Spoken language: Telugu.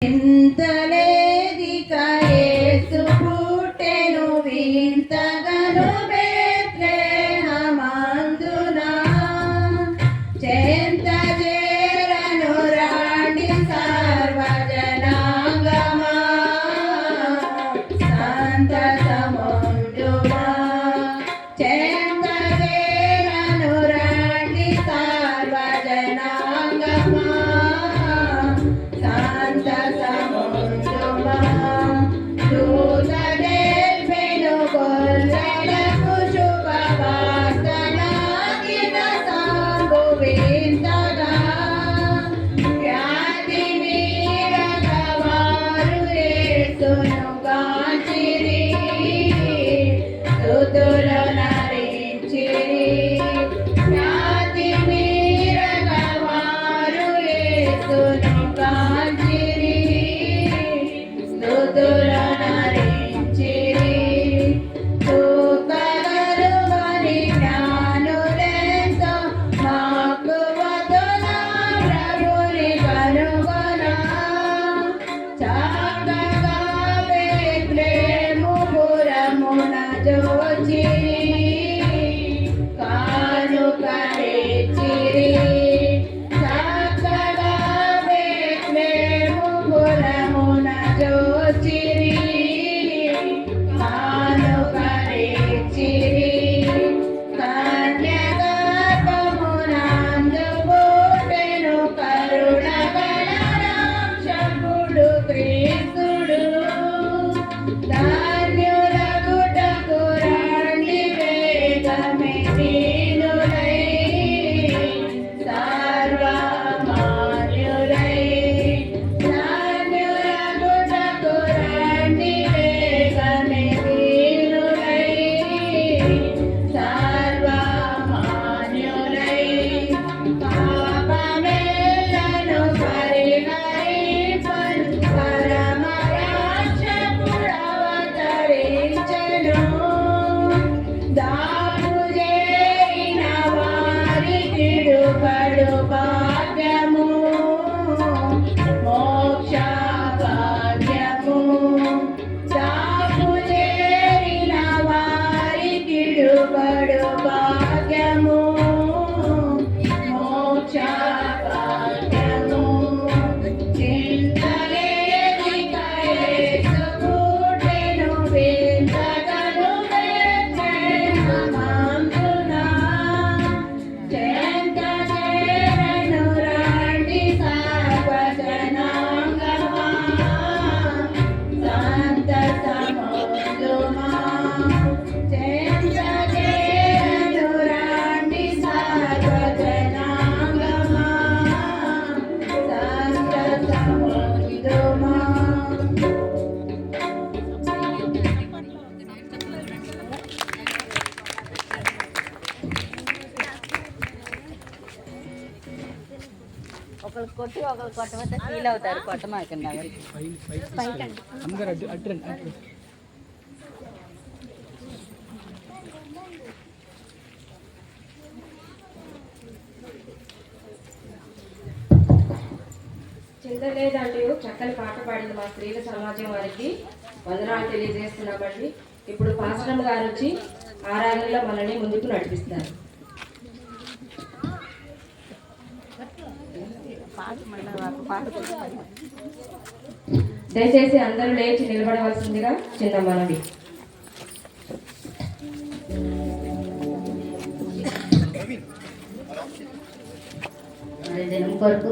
ఇంతలేదిక యేసు పుట్టెను వింతగను బెత్లెహేమందున చెంత చేరను రాండి సర్వజనాంగమా సంతతముండుమా చెంత చేరను రాండి సర్వజనాంగమా ఒకరు కొట్టి ఒకరు కొట్టమంటే ఫీల్ అవుతారు కొట్టమాకండి అందరూ అడ్డు చింతలేదండి చక్కని పాట పాడింది మా స్త్రీల సమాజం వారికి వందనాలు తెలియజేస్తున్నామండి. ఇప్పుడు పాస్టర్ గారు వచ్చి ఆరాధనలో మనల్ని ముందుకు నడిపిస్తారు. దయచేసి అందరూ లేచి నిలబడవలసిందిగా చిన్న మనవి. దినం కొరకు